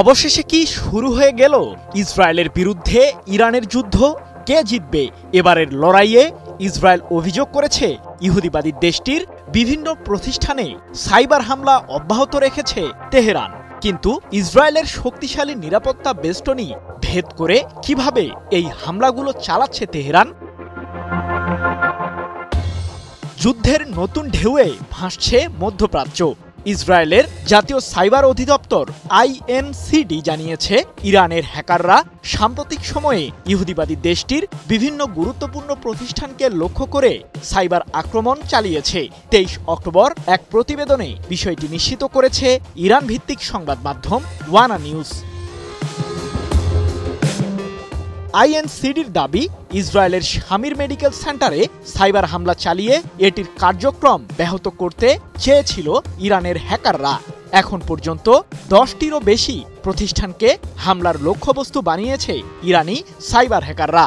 অবশেষে কি শুরু হয়ে গেল ইসরায়েলের বিরুদ্ধে ইরানের যুদ্ধ? কে জিতবে এবারের লড়াইয়ে? ইসরায়েল অভিযোগ করেছে ইহুদিবাদী দেশটির বিভিন্ন প্রতিষ্ঠানে সাইবার হামলা অব্যাহত রেখেছে তেহরান। কিন্তু ইসরায়েলের শক্তিশালী নিরাপত্তা বেষ্টনী ভেদ করে কিভাবে এই হামলাগুলো চালাচ্ছে তেহরান? যুদ্ধের নতুন ঢেউয়ে ভাসছে মধ্যপ্রাচ্য। ইসরায়েলের জাতীয় সাইবার অধিদপ্তর INCD জানিয়েছে, ইরানের হ্যাকাররা সাম্প্রতিক সময়ে ইহুদিবাদী দেশটির বিভিন্ন গুরুত্বপূর্ণ প্রতিষ্ঠানকে লক্ষ্য করে সাইবার আক্রমণ চালিয়েছে। 23 অক্টোবর এক প্রতিবেদনে বিষয়টি নিশ্চিত করেছে ইরান ভিত্তিক সংবাদ মাধ্যম ওয়ানা নিউজ। INCDর দাবি, ইসরায়েলের শামির মেডিকেল সেন্টারে সাইবার হামলা চালিয়ে এটির কার্যক্রম ব্যাহত করতে চেয়েছিল ইরানের হ্যাকাররা। এখন পর্যন্ত 10টিরও বেশি প্রতিষ্ঠানকে হামলার লক্ষ্যবস্তু বানিয়েছে ইরানি সাইবার হ্যাকাররা।